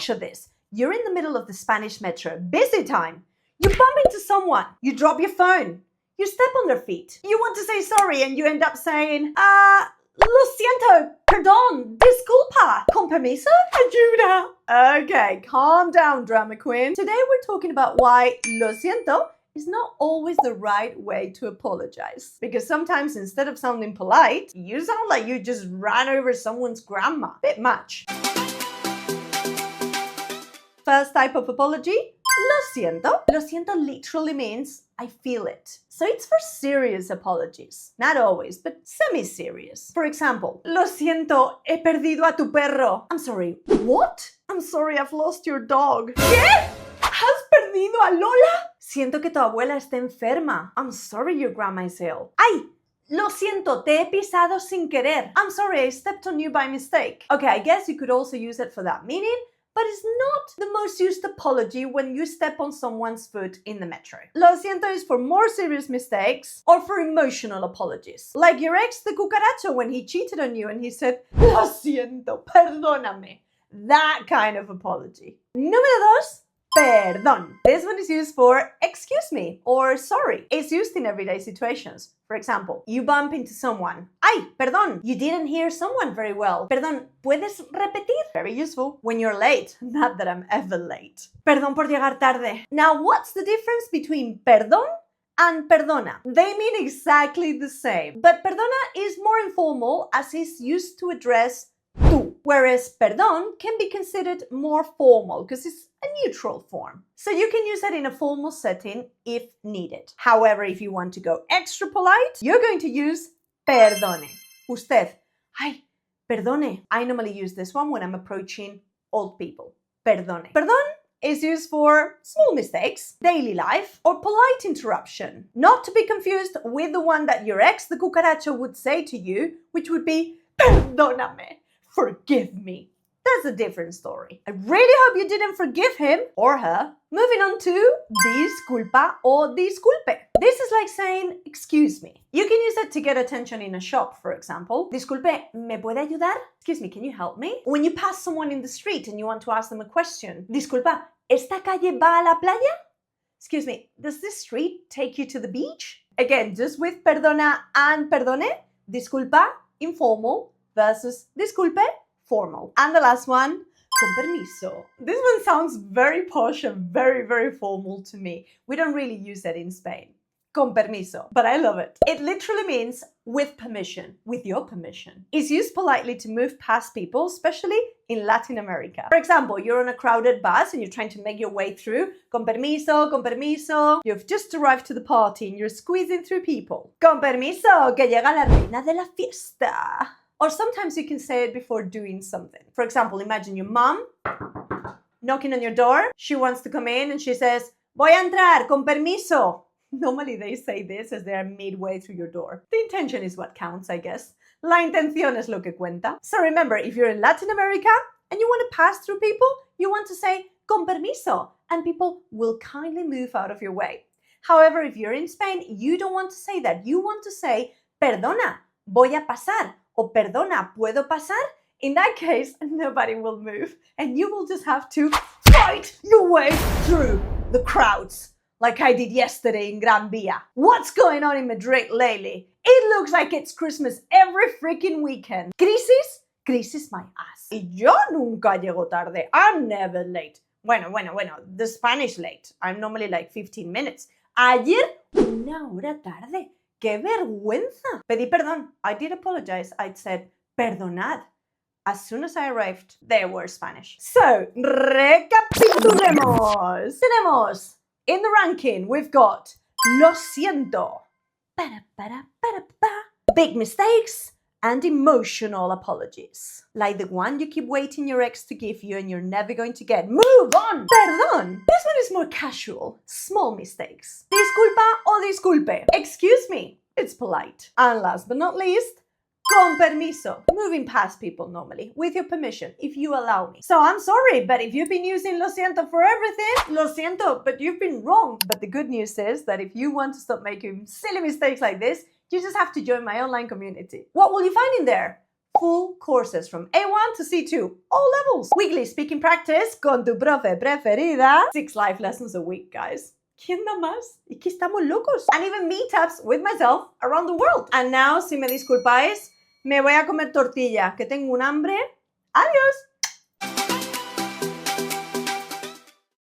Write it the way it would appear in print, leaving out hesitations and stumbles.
Picture this. You're in the middle of the Spanish metro, busy time. You bump into someone, you drop your phone, you step on their feet. You want to say sorry and you end up saying, lo siento, perdón, disculpa, con permiso, ayuda. Okay, calm down, drama queen. Today we're talking about why lo siento is not always the right way to apologize. Because sometimes instead of sounding polite, you sound like you just ran over someone's grandma. Bit much. First type of apology, lo siento. Lo siento literally means I feel it. So it's for serious apologies. Not always, but semi-serious. For example, lo siento, he perdido a tu perro. I'm sorry, what? I'm sorry, I've lost your dog. ¿Qué? ¿Has perdido a Lola? Siento que tu abuela está enferma. I'm sorry your grandma is ill. Ay, lo siento, te he pisado sin querer. I'm sorry, I stepped on you by mistake. Okay, I guess you could also use it for that meaning, but it's not the most used apology when you step on someone's foot in the metro. Lo siento is for more serious mistakes or for emotional apologies. Like your ex, the cucaracho, when he cheated on you and he said, lo siento, perdóname. That kind of apology. Número dos, perdón. This one is used for excuse me or sorry. It's used in everyday situations. For example, you bump into someone. Ay, perdón, you didn't hear someone very well. Perdón, ¿puedes repetir? Very useful when you're late. Not that I'm ever late. Perdón por llegar tarde. Now, what's the difference between perdón and perdona? They mean exactly the same, but perdona is more informal as it's used to address tú, whereas perdón can be considered more formal because it's a neutral form. So you can use that in a formal setting if needed. However, if you want to go extra polite, you're going to use perdone. Usted. Ay, perdone. I normally use this one when I'm approaching old people. Perdone. Perdón is used for small mistakes, daily life, or polite interruption. Not to be confused with the one that your ex, the cucaracho, would say to you, which would be perdóname. Forgive me. That's a different story. I really hope you didn't forgive him or her. Moving on to disculpa or disculpe. This is like saying, excuse me. You can use it to get attention in a shop, for example. Disculpe, ¿me puede ayudar? Excuse me, can you help me? When you pass someone in the street and you want to ask them a question. Disculpa, ¿esta calle va a la playa? Excuse me, does this street take you to the beach? Again, just with perdona and perdone. Disculpa, informal, versus disculpe, formal. And the last one, con permiso. This one sounds very posh and very, very formal to me. We don't really use that in Spain. Con permiso. But I love it. It literally means with permission, with your permission. It's used politely to move past people, especially in Latin America. For example, you're on a crowded bus and you're trying to make your way through. Con permiso, con permiso. You've just arrived to the party and you're squeezing through people. Con permiso, que llega la reina de la fiesta. Or sometimes you can say it before doing something. For example, imagine your mom knocking on your door. She wants to come in and she says, voy a entrar, con permiso. Normally they say this as they are midway through your door. The intention is what counts, I guess. La intención es lo que cuenta. So remember, if you're in Latin America and you want to pass through people, you want to say con permiso, and people will kindly move out of your way. However, if you're in Spain, you don't want to say that. You want to say, perdona, voy a pasar. O perdona, ¿puedo pasar? In that case, nobody will move and you will just have to fight your way through the crowds like I did yesterday in Gran Via. What's going on in Madrid lately? It looks like it's Christmas every freaking weekend. Crisis? Crisis my ass. Y yo nunca llego tarde. I'm never late. Bueno, the Spanish late. I'm normally like 15 minutes. Ayer, una hora tarde. ¡Qué vergüenza! Pedí perdón. I did apologize. I said, perdonad. As soon as I arrived, they were Spanish. So, recapitulemos. Tenemos, in the ranking, we've got lo siento, big mistakes, and emotional apologies. Like the one you keep waiting your ex to give you and you're never going to get. Move on! Perdón. This one is more casual. Small mistakes. Disculpa o disculpe. Excuse me. It's polite. And last but not least, con permiso. Moving past people normally, with your permission, if you allow me. So I'm sorry, but if you've been using lo siento for everything, lo siento, but you've been wrong. But the good news is that if you want to stop making silly mistakes like this, you just have to join my online community. What will you find in there? Full courses from A1 to C2, all levels. Weekly speaking practice con tu profe preferida. 6 live lessons a week, guys. ¿Quién da más? ¿Y que estamos locos? And even meetups with myself around the world. And now, si me disculpáis, me voy a comer tortilla, que tengo un hambre. Adiós.